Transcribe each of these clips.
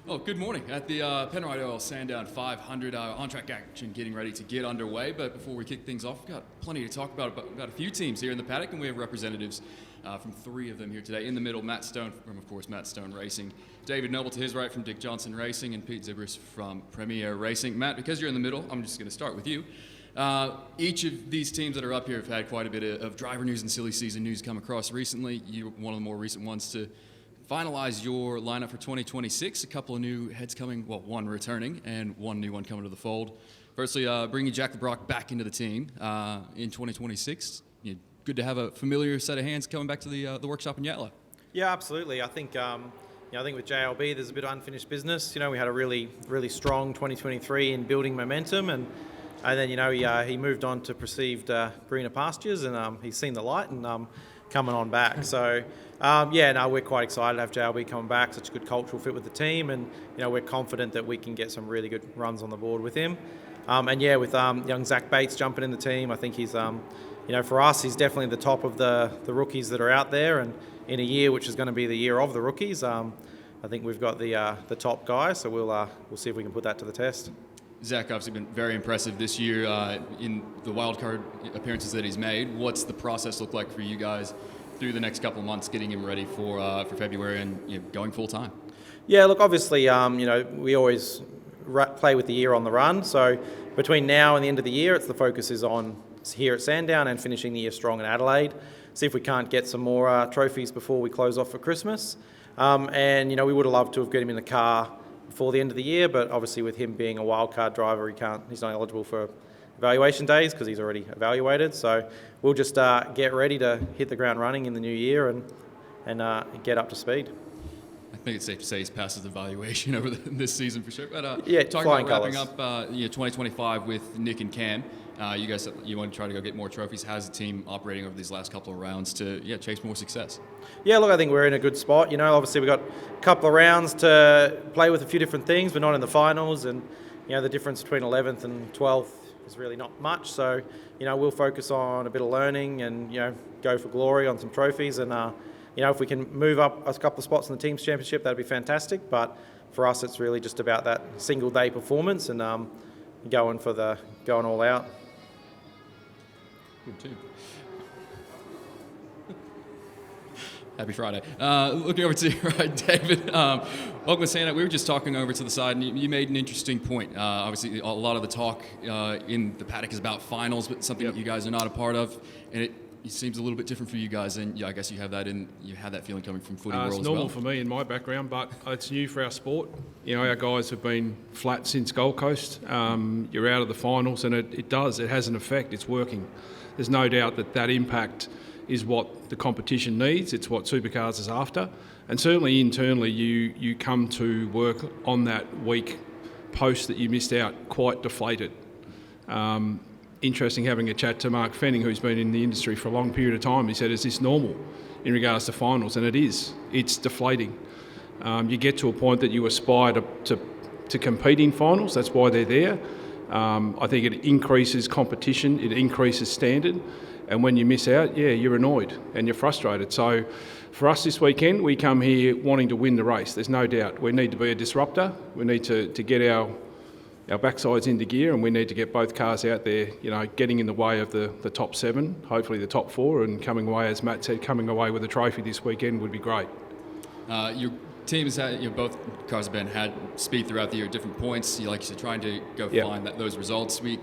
Well, good morning at the Penrite Oil Sandown 500 on-track action getting ready to get underway. But before we kick things off, we've got plenty to talk about. We've got a few teams here in the paddock, and we have representatives from three of them here today. In the middle, Matt Stone from, of course, Matt Stone Racing. David Noble to his right from Dick Johnson Racing, and Pete Xiberras from PremiAir Racing. Matt, because you're in the middle, I'm just going to start with you. Each of these teams that are up here have had quite a bit of driver news and silly season news come across recently. You're one of the more recent ones to finalize your lineup for 2026. A couple of new heads coming, well, one returning and one new one coming to the fold. Firstly, bringing Jack LeBrock back into the team in 2026. Good to have a familiar set of hands coming back to the workshop in Yatala. Yeah, absolutely. I think with JLB there's a bit of unfinished business. We had a really strong 2023 in building momentum, and then he moved on to perceived greener pastures, and he's seen the light and coming on back. So we're quite excited to have JLB coming back. Such a good cultural fit with the team, and we're confident that we can get some really good runs on the board with him. With young Zach Bates jumping in the team, I think he's for us, he's definitely the top of the rookies that are out there, and in a year which is going to be the year of the rookies, I think we've got the top guy. So we'll see if we can put that to the test. Zach obviously been very impressive this year in the wildcard appearances that he's made. What's the process look like for you guys through the next couple of months, getting him ready for February and going full time? Yeah, look, obviously, we always play with the year on the run. So between now and the end of the year, the focus is on here at Sandown and finishing the year strong in Adelaide. See if we can't get some more trophies before we close off for Christmas. We would have loved to have got him in the car before the end of the year, but obviously with him being a wildcard driver, he's not eligible for evaluation days because he's already evaluated. So we'll just get ready to hit the ground running in the new year and get up to speed. I think it's safe to say he's passed his evaluation over this season for sure. But talking about wrapping colours. up 2025 with Nick and Cam, you guys want to try to go get more trophies. How's the team operating over these last couple of rounds to chase more success? Yeah, look, I think we're in a good spot. Obviously we've got a couple of rounds to play with a few different things, but not in the finals. And the difference between 11th and 12th is really not much. So we'll focus on a bit of learning and go for glory on some trophies. And if we can move up a couple of spots in the team's championship, that'd be fantastic. But for us, it's really just about that single day performance and going all out. Good too. Happy Friday. Looking over to you, right, David. Welcome to Sandown. We were just talking over to the side, and you made an interesting point. Obviously, a lot of the talk in the paddock is about finals, but something that you guys are not a part of, and it seems a little bit different for you guys. And I guess you have that feeling coming from footy world as well. It's normal for me in my background, but it's new for our sport. Our guys have been flat since Gold Coast. You're out of the finals, and it has an effect. It's working. There's no doubt that impact is what the competition needs. It's what Supercars is after. And certainly internally, you come to work on that week post that you missed out quite deflated. Interesting having a chat to Mark Fenning, who's been in the industry for a long period of time. He said, is this normal in regards to finals? And it is. It's deflating. You get to a point that you aspire to compete in finals. That's why they're there. I think it increases competition. It increases standard. And when you miss out, you're annoyed and you're frustrated. So for us this weekend, we come here wanting to win the race. There's no doubt. We need to be a disruptor. We need to get our backsides into gear, and we need to get both cars out there, getting in the way of the top 7, hopefully the top 4, and coming away, as Matt said, coming away with a trophy this weekend would be great. Your team has had, both cars have had speed throughout the year at different points. Like you said, trying to go find those results. I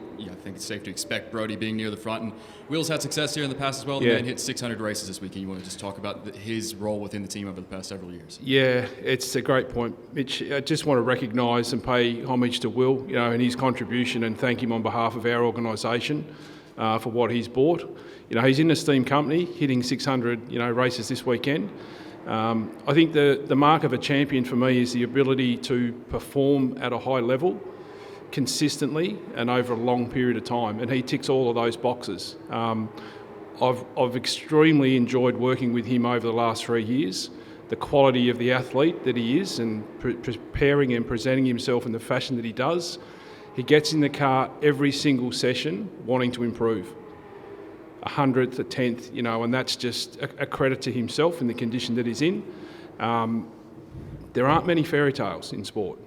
think it's safe to expect Brody being near the front. And Will's had success here in the past as well. The man hit 600 races this weekend. You want to just talk about his role within the team over the past several years? Yeah, it's a great point, Mitch. I just want to recognise and pay homage to Will, and his contribution, and thank him on behalf of our organisation for what he's brought. He's in a steam company, hitting 600, races this weekend. I think the mark of a champion for me is the ability to perform at a high level consistently and over a long period of time, and he ticks all of those boxes. I've extremely enjoyed working with him over the last 3 years. The quality of the athlete that he is, and preparing and presenting himself in the fashion that he does. He gets in the car every single session wanting to improve. 100th, a 10th, and that's just a credit to himself in the condition that he's in. there aren't many fairy tales in sport.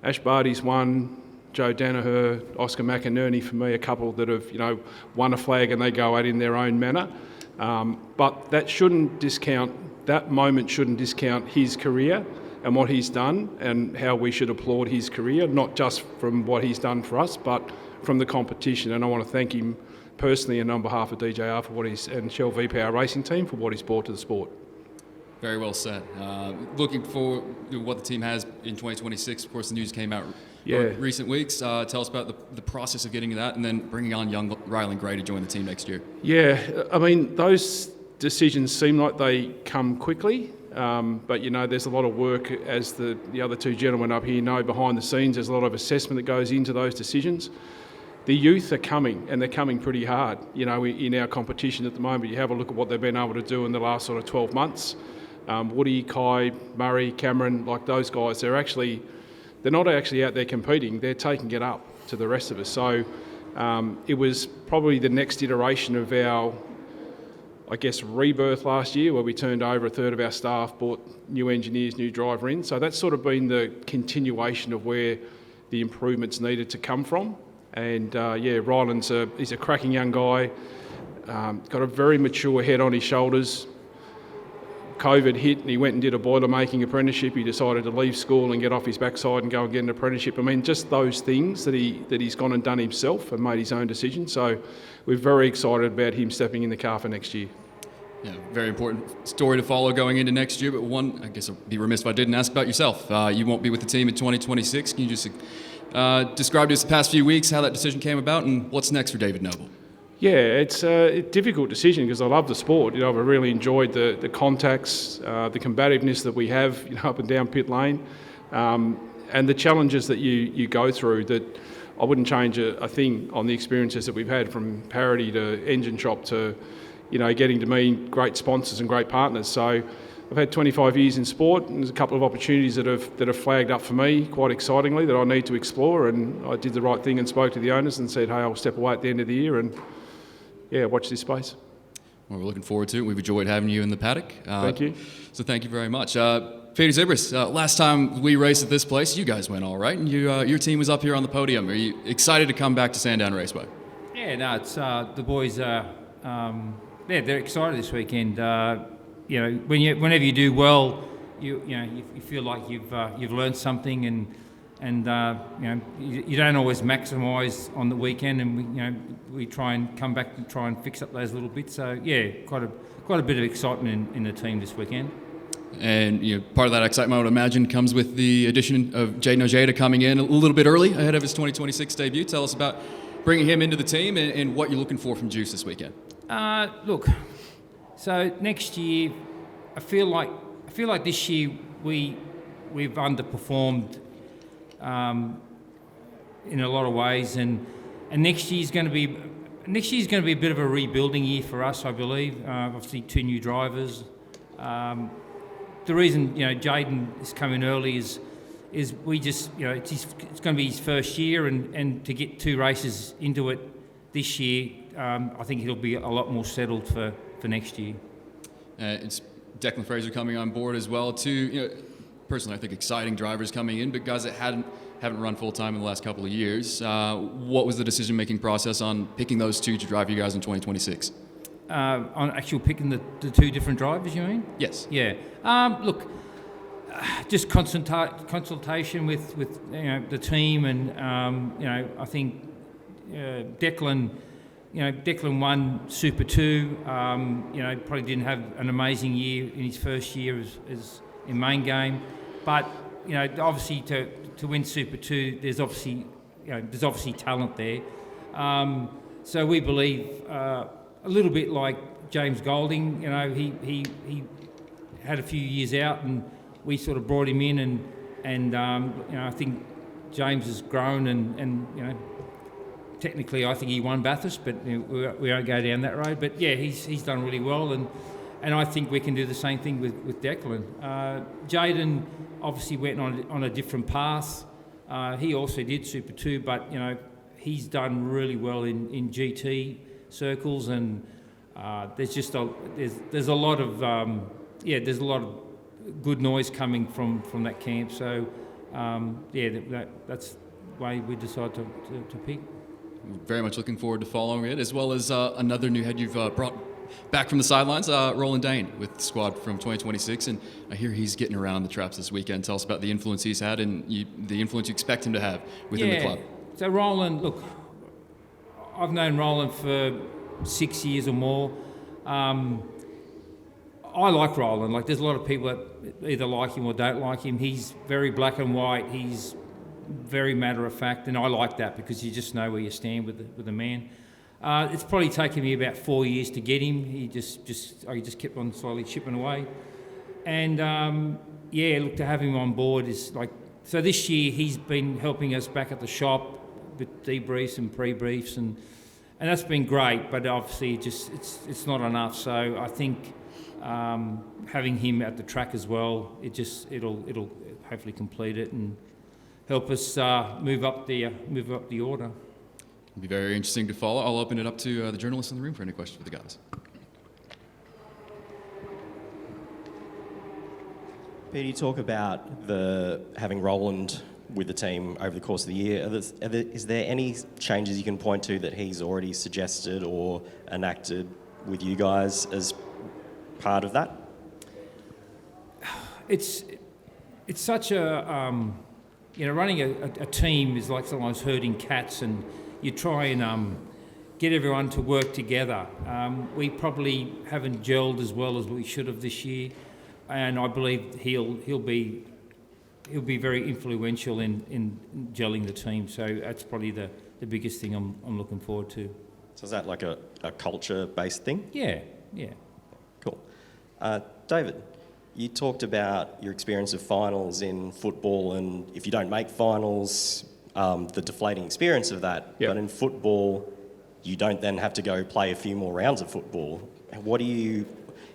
Ash Barty's won, Joe Danaher, Oscar McInerney, for me, a couple that have, won a flag and they go out in their own manner. But that moment shouldn't discount his career and what he's done and how we should applaud his career, not just from what he's done for us, but from the competition. And I want to thank him personally and on behalf of DJR and Shell V-Power Racing Team for what he's brought to the sport. Very well said. Looking for what the team has in 2026. Of course, the news came out recent weeks. Tell us about the process of getting that and then bringing on young Rylan Gray to join the team next year. Yeah, I mean, those decisions seem like they come quickly, but, there's a lot of work, as the other two gentlemen up here know, behind the scenes. There's a lot of assessment that goes into those decisions. The youth are coming, and they're coming pretty hard, in our competition at the moment. You have a look at what they've been able to do in the last sort of 12 months. Woody, Kai, Murray, Cameron, like those guys, they're not actually out there competing, they're taking it up to the rest of us. So it was probably the next iteration of our, rebirth last year, where we turned over a third of our staff, brought new engineers, new driver in. So that's sort of been the continuation of where the improvements needed to come from. And Ryland's he's a cracking young guy, got a very mature head on his shoulders. COVID hit and he went and did a boiler-making apprenticeship. He decided to leave school and get off his backside and go and get an apprenticeship. I mean, just those things that he's gone and done himself and made his own decision. So we're very excited about him stepping in the car for next year. Yeah, very important story to follow going into next year. But one, I guess I'd be remiss if I didn't ask about yourself. You won't be with the team in 2026. Can you just describe to us the past few weeks how that decision came about and what's next for David Noble? Yeah, it's a difficult decision because I love the sport. I've really enjoyed the contacts, the combativeness that we have up and down pit lane, and the challenges that you go through. That I wouldn't change a thing on the experiences that we've had, from parity to engine shop to getting to meet great sponsors and great partners. So I've had 25 years in sport, and there's a couple of opportunities that have flagged up for me quite excitingly that I need to explore, and I did the right thing and spoke to the owners and said, hey, I'll step away at the end of the year and watch this space. Well, we're looking forward to it. We've enjoyed having you in the paddock. Thank you. So thank you very much. Peter Xiberras, last time we raced at this place, you guys went all right, and your team was up here on the podium. Are you excited to come back to Sandown Raceway? Yeah, no, it's the boys are they're excited this weekend. Whenever you do well, you feel like you've learned something, and you don't always maximise on the weekend, and we try and come back and try and fix up those little bits. So yeah, quite a bit of excitement in the team this weekend. And part of that excitement, I would imagine, comes with the addition of Jaden Ojeda coming in a little bit early ahead of his 2026 debut. Tell us about bringing him into the team and what you're looking for from Juice this weekend. So next year, I feel like this year we've underperformed in a lot of ways, and next year's going to be a bit of a rebuilding year for us, I believe. Obviously, 2 new drivers. The reason Jaden is coming early is we just it's going to be his first year, and to get 2 races into it this year, I think he'll be a lot more settled for next year. It's Declan Fraser coming on board as well. 2, personally, I think exciting drivers coming in, but guys that haven't run full time in the last couple of years. What was the decision-making process on picking those 2 to drive you guys in 2026? On actually picking the 2 different drivers, you mean? Yes. Yeah. Just consultation with the team, and I think Declan. Declan won Super 2. Probably didn't have an amazing year in his first year as in main game, but obviously to win Super 2, there's obviously talent there. So we believe a little bit like James Golding. He had a few years out, and we sort of brought him in, and I think James has grown, and technically, I think he won Bathurst, but we won't go down that road. But yeah, he's done really well, and I think we can do the same thing with Declan. Jaden obviously went on a different path. He also did Super 2, but he's done really well in GT circles, and there's a lot of good noise coming from that camp. So that's the way we decided to pick. Very much looking forward to following it, as well as another new head you've brought back from the sidelines, Roland Dane with the squad from 2026, and I hear he's getting around the traps this weekend. Tell us about the influence he's had and the influence you expect him to have within the club. So Roland, look, I've known Roland for 6 years or more. I like Roland. Like, there's a lot of people that either like him or don't like him. He's very black and white. He's very matter of fact, and I like that because you just know where you stand with the man. It's probably taken me about 4 years to get him. He just kept on slowly chipping away, and look, to have him on board is like. So this year he's been helping us back at the shop with debriefs and pre-briefs, and that's been great. But obviously, it's not enough. So I think having him at the track as well, it'll hopefully complete it and help us move up the order. It'll be very interesting to follow. I'll open it up to the journalists in the room for any questions for the guys. Peter, you talk about having Roland with the team over the course of the year. Is there any changes you can point to that he's already suggested or enacted with you guys as part of that? It's such a running a team is like sometimes herding cats, and you try and get everyone to work together. We probably haven't gelled as well as we should have this year, and I believe he'll be very influential in gelling the team. So that's probably the biggest thing I'm looking forward to. So is that like a culture-based thing? Yeah. Cool. David, you talked about your experience of finals in football, and if you don't make finals, the deflating experience of that. Yep. But in football, you don't then have to go play a few more rounds of football.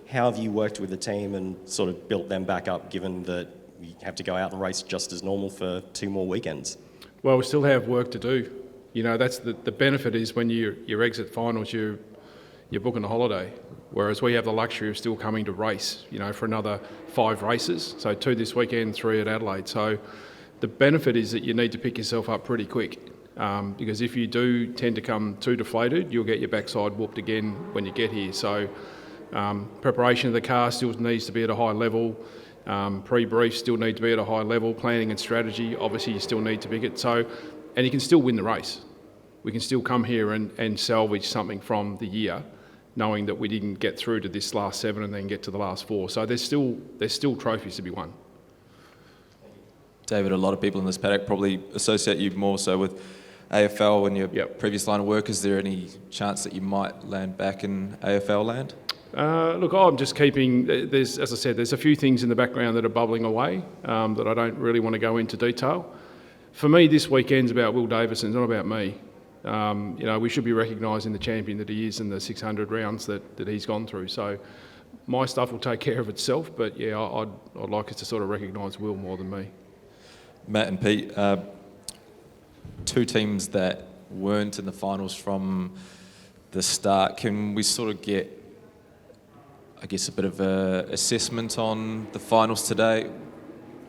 How have you worked with the team and sort of built them back up, given that you have to go out and race just as normal for 2 more weekends? Well, we still have work to do. That's the benefit is when you exit finals, you're booking a holiday, whereas we have the luxury of still coming to race, for another 5 races. So 2 this weekend, 3 at Adelaide. So the benefit is that you need to pick yourself up pretty quick, because if you do tend to come too deflated, you'll get your backside whooped again when you get here. So preparation of the car still needs to be at a high level. Pre-briefs still need to be at a high level. Planning and strategy, obviously, you still need to pick it. So, and you can still win the race. We can still come here and salvage something from the year, knowing that we didn't get through to this last 7 and then get to the last 4. So there's still trophies to be won. David, a lot of people in this paddock probably associate you more so with AFL and your previous line of work. Is there any chance that you might land back in AFL land? Look, I'm just keeping. As I said, there's a few things in the background that are bubbling away that I don't really want to go into detail. For me, this weekend's about Will Davison, it's not about me. We should be recognising the champion that he is in the 600 rounds that he's gone through. So my stuff will take care of itself, but I'd like us to sort of recognise Will more than me. Matt and Pete, 2 teams that weren't in the finals from the start. Can we sort of get, I guess, a bit of a assessment on the finals today?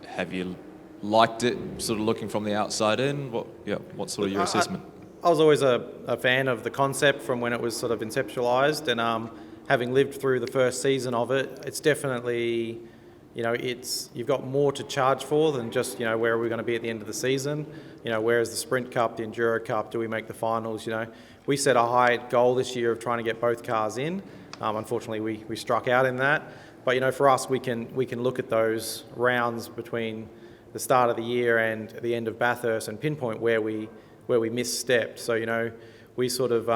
Have you liked it, sort of looking from the outside in? What's sort of your assessment? I was always a fan of the concept from when it was sort of conceptualised, and having lived through the first season of it, it's definitely, you've got more to charge for than just, where are we going to be at the end of the season? Where is the Sprint Cup, the Enduro Cup? Do we make the finals? We set a high goal this year of trying to get both cars in. Unfortunately, we struck out in that. But for us, we can look at those rounds between the start of the year and the end of Bathurst and pinpoint where we misstepped. So we sort of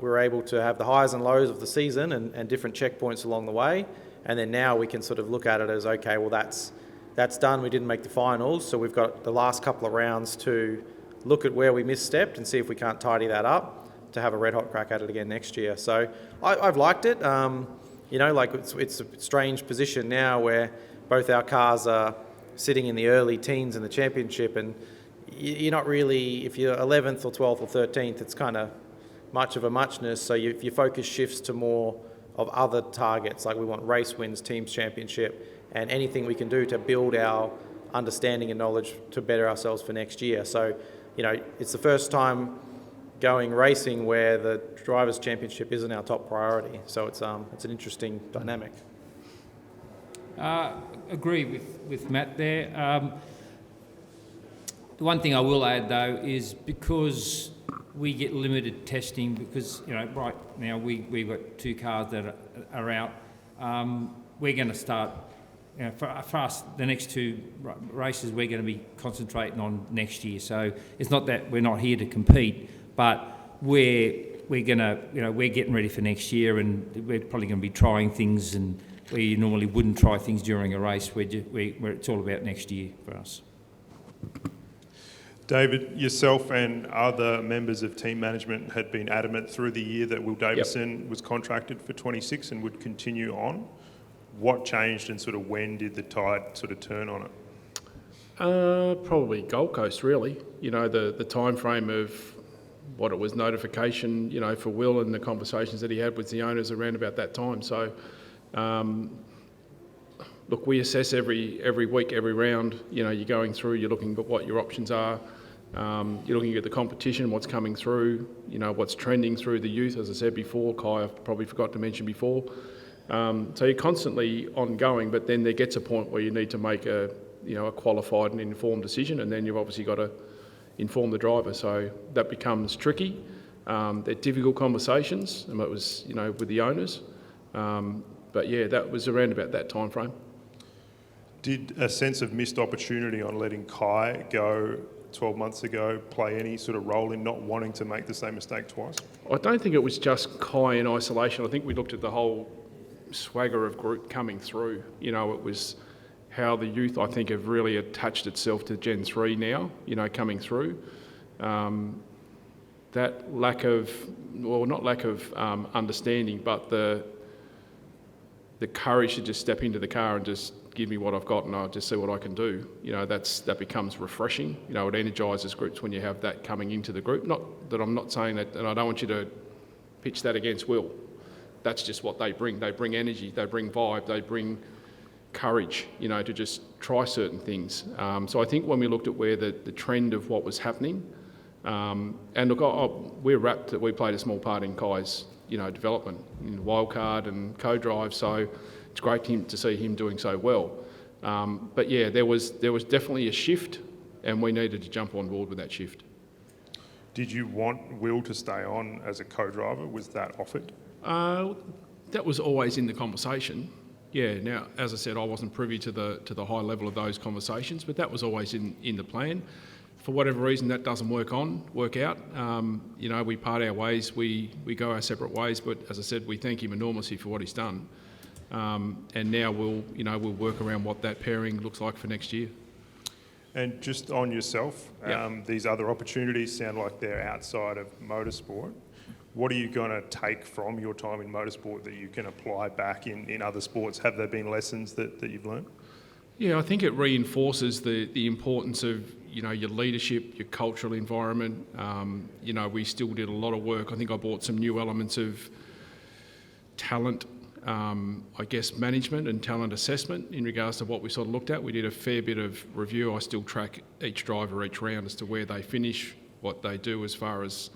were able to have the highs and lows of the season and different checkpoints along the way. And then now we can sort of look at it as, okay, well that's done. We didn't make the finals, so we've got the last couple of rounds to look at where we misstepped and see if we can't tidy that up to have a red hot crack at it again next year. So I've liked it. It's a strange position now where both our cars are sitting in the early teens in the championship, and you're not really, if you're 11th or 12th or 13th, it's kind of much of a muchness. So your focus shifts to more of other targets, like we want race wins, teams championship, and anything we can do to build our understanding and knowledge to better ourselves for next year. So, it's the first time going racing where the Drivers' Championship isn't our top priority. So it's an interesting dynamic. Agree with Matt there. The one thing I will add though is because we get limited testing, because right now we've got 2 cars that are out. We're going to start. For us, the next 2 races we're going to be concentrating on next year. So it's not that we're not here to compete, but we're going to we're getting ready for next year, and we're probably going to be trying things, and where you normally wouldn't try things during a race, where it's all about next year for us. David, yourself and other members of team management had been adamant through the year that Will Davison was contracted for 26 and would continue on. What changed, and sort of when did the tide sort of turn on it? Probably Gold Coast, really. The time frame of what it was notification, for Will, and the conversations that he had with the owners around about that time. So, look, we assess every week, every round. You're going through, you're looking at what your options are. You're looking at the competition, what's coming through, what's trending through the youth, as I said before. Kai, I probably forgot to mention before. So you're constantly ongoing, but then there gets a point where you need to make a qualified and informed decision, and then you've obviously got to inform the driver. So that becomes tricky. They're difficult conversations, and it was with the owners. But yeah, that was around about that time frame. Did a sense of missed opportunity on letting Kai go 12 months ago play any sort of role in not wanting to make the same mistake twice? I don't think it was just Kai in isolation. I think we looked at the whole swagger of group coming through. It was how the youth, I think, have really attached itself to Gen 3 now, coming through. That lack of, not lack of understanding, but the courage to just step into the car and just give me what I've got and I'll just see what I can do. That becomes refreshing. It energises groups when you have that coming into the group. Not that I'm not saying that, and I don't want you to pitch that against Will. That's just what they bring. They bring energy, they bring vibe, they bring courage, to just try certain things. So I think when we looked at where the trend of what was happening, and look, we're rapt that we played a small part in Kai's, development in wildcard and co-drive. So it's great to see him doing so well. But yeah, there was definitely a shift, and we needed to jump on board with that shift. Did you want Will to stay on as a co-driver? Was that offered? That was always in the conversation. Yeah. Now, as I said, I wasn't privy to the high level of those conversations, but that was always in the plan. For whatever reason, that doesn't work out. We part our ways, we go our separate ways. But as I said, we thank him enormously for what he's done. And now we'll work around what that pairing looks like for next year. And just on yourself, these other opportunities sound like they're outside of motorsport. What are you going to take from your time in motorsport that you can apply back in other sports? Have there been lessons that you've learned? Yeah, I think it reinforces the importance of your leadership, your cultural environment. We still did a lot of work. I think I brought some new elements of talent, management and talent assessment in regards to what we sort of looked at. We did a fair bit of review. I still track each driver each round as to where they finish, what they do as far as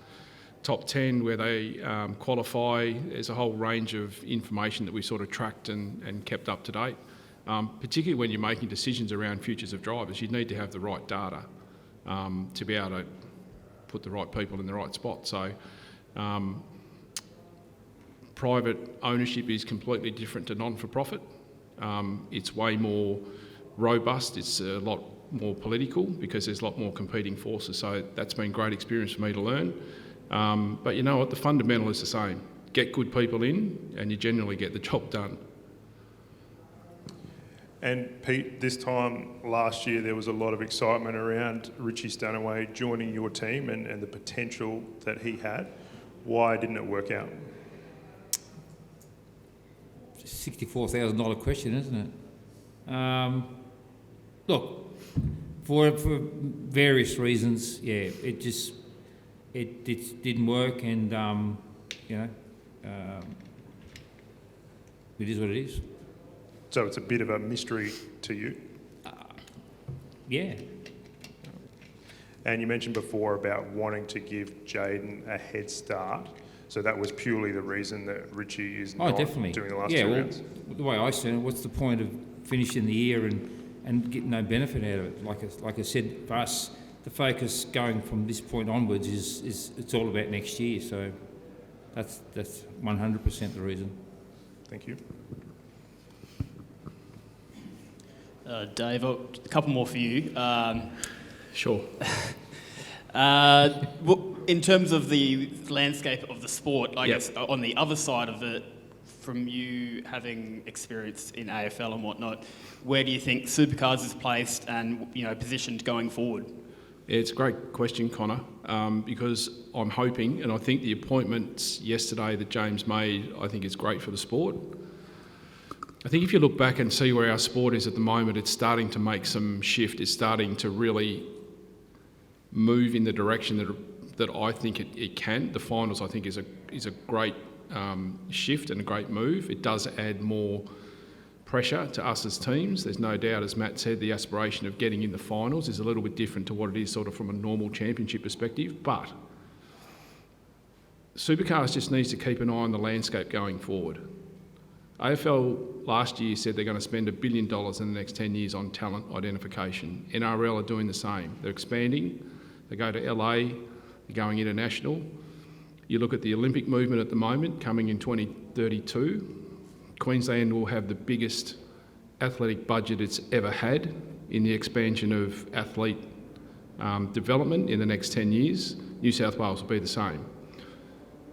top 10, where they qualify. There's a whole range of information that we sort of tracked and kept up to date. Particularly when you're making decisions around futures of drivers, you need to have the right data to be able to put the right people in the right spot. So private ownership is completely different to non-for-profit. It's way more robust. It's a lot more political because there's a lot more competing forces. So that's been a great experience for me to learn. But you know what? The fundamental is the same. Get good people in and you generally get the job done. And Pete, this time last year there was a lot of excitement around Richie Stanaway joining your team and the potential that he had. Why didn't it work out? $64,000 question, isn't it? Look, for various reasons, yeah, it didn't work, and it is what it is. So it's a bit of a mystery to you. Yeah. And you mentioned before about wanting to give Jaden a head start. So that was purely the reason that Richie is not Definitely. doing the last yeah, two well, rounds? the way I see it, what's the point of finishing the year and getting no benefit out of it? Like I said, for us, the focus going from this point onwards is it's all about next year. So that's 100% the reason. Thank you. Dave, a couple more for you. Sure. In terms of the landscape of the sport, I Yep. guess on the other side of it, from you having experience in AFL and whatnot, where do you think Supercars is placed and positioned going forward? It's a great question, Connor, because I'm hoping, and I think the appointments yesterday that James made, I think is great for the sport. I think if you look back and see where our sport is at the moment, it's starting to make some shift. It's starting to really move in the direction that I think it can. The finals, I think, is a great shift and a great move. It does add more pressure to us as teams. There's no doubt, as Matt said, the aspiration of getting in the finals is a little bit different to what it is sort of from a normal championship perspective. But Supercars just needs to keep an eye on the landscape going forward. AFL last year said they're going to spend $1 billion in the next 10 years on talent identification. NRL are doing the same. They're expanding. They go to LA. They're going international. You look at the Olympic movement at the moment, coming in 2032. Queensland will have the biggest athletic budget it's ever had in the expansion of athlete development in the next 10 years. New South Wales will be the same.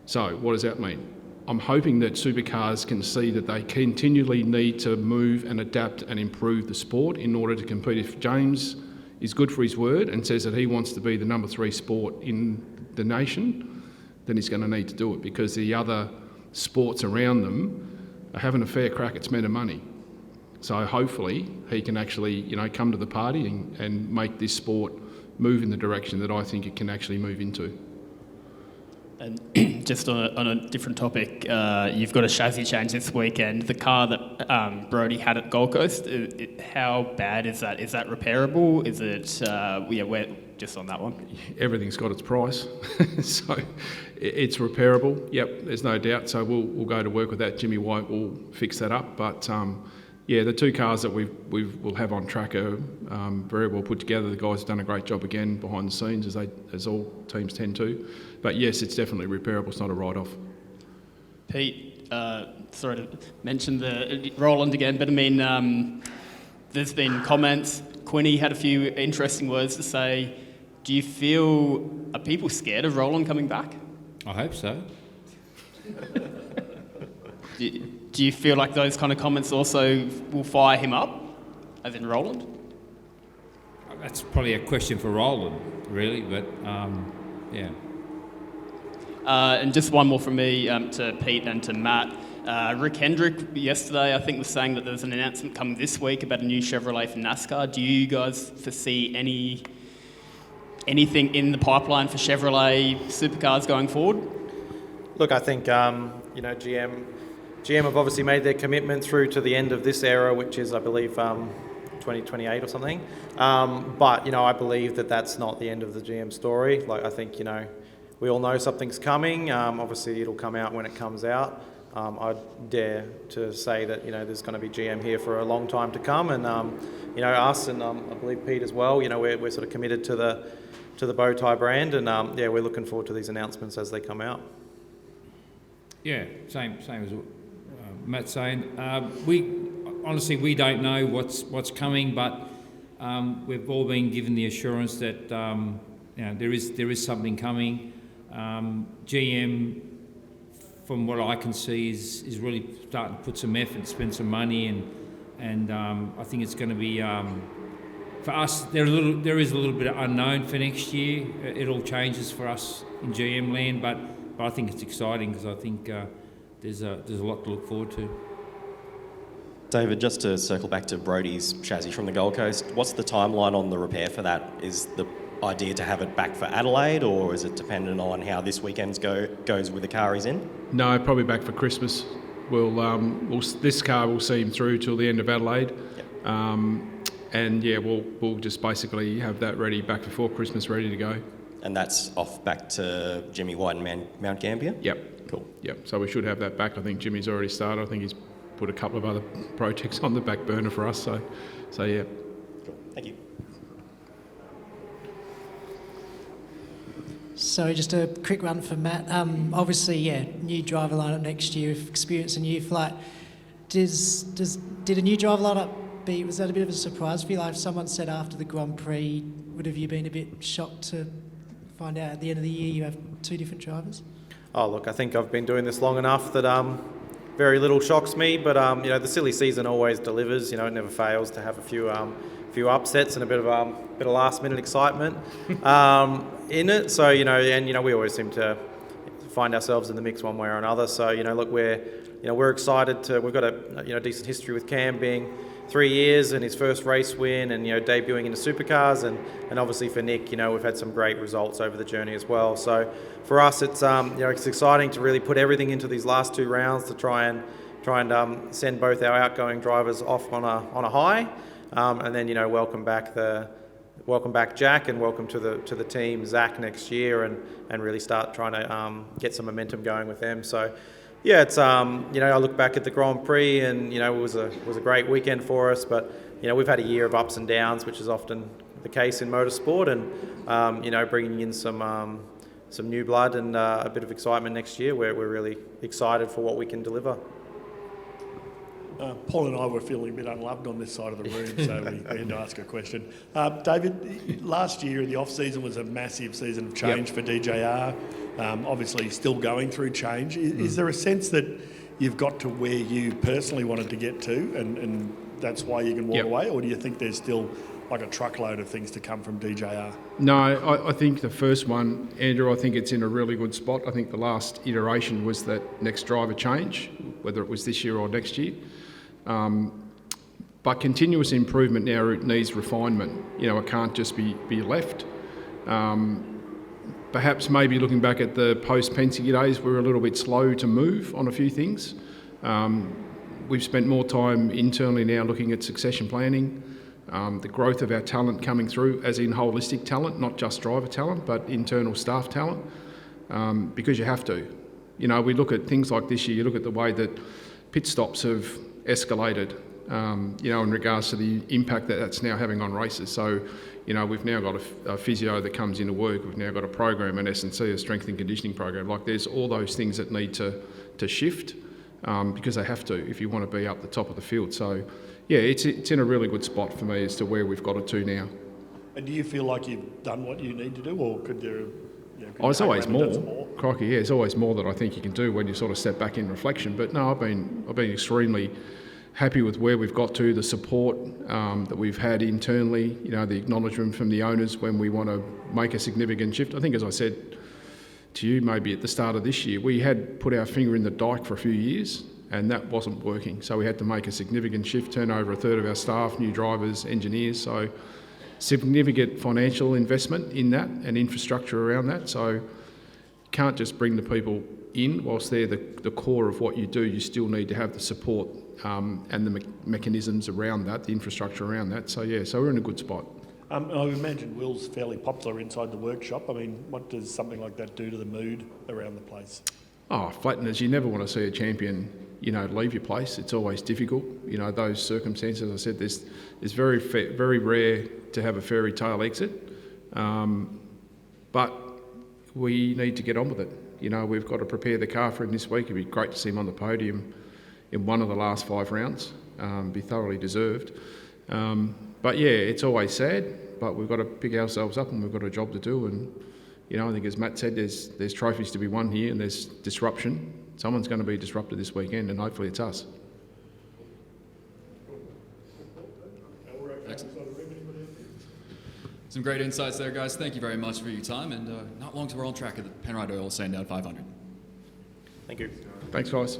So what does that mean? I'm hoping that Supercars can see that they continually need to move and adapt and improve the sport in order to compete. If James is good for his word and says that he wants to be the number 3 sport in the nation, then he's going to need to do it, because the other sports around them are having a fair crack at spending money. So hopefully he can actually, come to the party and make this sport move in the direction that I think it can actually move into. And just on a different topic, you've got a chassis change this weekend. The car that Brodie had at Gold Coast, how bad is that? Is that repairable? Is it, where, just on that one? Everything's got its price, so it's repairable. Yep, there's no doubt. So we'll go to work with that. Jimmy White will fix that up. But the 2 cars that we'll have on track are very well put together. The guys have done a great job again behind the scenes, as all teams tend to. But yes, it's definitely repairable. It's not a write-off. Pete, sorry to mention the Roland again, but I mean, there's been comments. Quinny had a few interesting words to say. Are people scared of Roland coming back? I hope so. Do you feel like those kind of comments also will fire him up, as in Roland? That's probably a question for Roland, really, but yeah. And just one more from me to Pete and to Matt. Rick Hendrick yesterday, I think, was saying that there's an announcement coming this week about a new Chevrolet for NASCAR. Do you guys foresee anything in the pipeline for Chevrolet Supercars going forward? Look, I think GM have obviously made their commitment through to the end of this era, which is, I believe, 2028 or something. But I believe that that's not the end of the GM story. Like, I think we all know something's coming. Obviously, it'll come out when it comes out. I'd dare to say that there's going to be GM here for a long time to come, and us and I believe Pete as well. We're sort of committed to the bow tie brand, and we're looking forward to these announcements as they come out. Yeah, same as Matt's saying. We don't know what's coming, but we've all been given the assurance that there is something coming. GM, from what I can see, is really starting to put some effort, spend some money, and I think it's going to be for us. There is a little bit of unknown for next year. It all changes for us in GM land, but I think it's exciting because I think there's a lot to look forward to. David, just to circle back to Brodie's chassis from the Gold Coast, what's the timeline on the repair for that? Is the idea to have it back for Adelaide, or is it dependent on how this weekend goes with the car he's in? No, probably back for Christmas. This car will see him through till the end of Adelaide. And yeah, we'll just basically have that ready back before Christmas, ready to go. And that's off back to Jimmy White and Mount Gambier? Yep. Cool. Yep. So we should have that back. I think Jimmy's already started. I think he's put a couple of other projects on the back burner for us. So yeah. Cool. Thank you. So just a quick one for Matt. Obviously, new driver lineup next year, experience a new flight. Did a new driver lineup was that a bit of a surprise for you? Like if someone said after the Grand Prix, would have you been a bit shocked to find out at the end of the year you have two different drivers? Oh, look, I think I've been doing this long enough that very little shocks me, but the silly season always delivers. It never fails to have a few upsets and a bit of last minute excitement in it. So we always seem to find ourselves in the mix one way or another. So look, we're excited we've got a decent history with Cam being 3 years and his first race win, and debuting into supercars, and obviously for Nick, we've had some great results over the journey as well. So for us, it's it's exciting to really put everything into these last 2 rounds to try and send both our outgoing drivers off on a high, and then welcome back Jack, and welcome to the team Zach next year, and really start trying to get some momentum going with them. So. Yeah, it's I look back at the Grand Prix, and it was a great weekend for us, but we've had a year of ups and downs, which is often the case in motorsport, and bringing in some new blood and a bit of excitement next year. We're really excited for what we can deliver. Paul and I were feeling a bit unloved on this side of the room, so we had to ask a question. David, last year the off-season was a massive season of change for DJR. Obviously still going through change. Is there a sense that you've got to where you personally wanted to get to, and that's why you can walk away, or do you think there's still like a truckload of things to come from DJR? No, I think the first one, Andrew, I think it's in a really good spot. I think the last iteration was that next driver change, whether it was this year or next year. But continuous improvement now needs refinement. It can't just be left. Perhaps maybe looking back at the post-Penske days, we were a little bit slow to move on a few things. We've spent more time internally now looking at succession planning, the growth of our talent coming through, as in holistic talent, not just driver talent, but internal staff talent, because you have to. We look at things like this year, you look at the way that pit stops have escalated, in regards to the impact that's now having on races. So, we've now got a physio that comes into work. We've now got a program, an S&C, a strength and conditioning program. Like, there's all those things that need to shift because they have to if you want to be up the top of the field. So, yeah, it's in a really good spot for me as to where we've got it to now. And do you feel like you've done what you need to do, or could there... It's always more. Crikey, yeah, it's always more that I think you can do when you sort of step back in reflection. But no, I've been extremely happy with where we've got to, the support that we've had internally, the acknowledgement from the owners when we want to make a significant shift. I think, as I said to you maybe at the start of this year, we had put our finger in the dike for a few years and that wasn't working. So we had to make a significant shift, turn over a third of our staff, new drivers, engineers. So significant financial investment in that and infrastructure around that. So you can't just bring the people in whilst they're the core of what you do. You still need to have the support and the mechanisms around that, the infrastructure around that. So yeah, so we're in a good spot. I imagine Will's fairly popular inside the workshop. I mean, what does something like that do to the mood around the place? Oh, flatteners, you never want to see a champion, leave your place. It's always difficult. Those circumstances, I said, it's very rare to have a fairy tale exit. But we need to get on with it. We've got to prepare the car for him this week. It'd be great to see him on the podium in one of the last 5 rounds. Be thoroughly deserved. But yeah, it's always sad, but we've got to pick ourselves up and we've got a job to do. And, I think as Matt said, there's trophies to be won here and there's disruption. Someone's going to be disrupted this weekend and hopefully it's us. Some great insights there, guys. Thank you very much for your time, and not long till we're on track at the Penrite Oil Sandown 500. Thank you. Thanks, guys.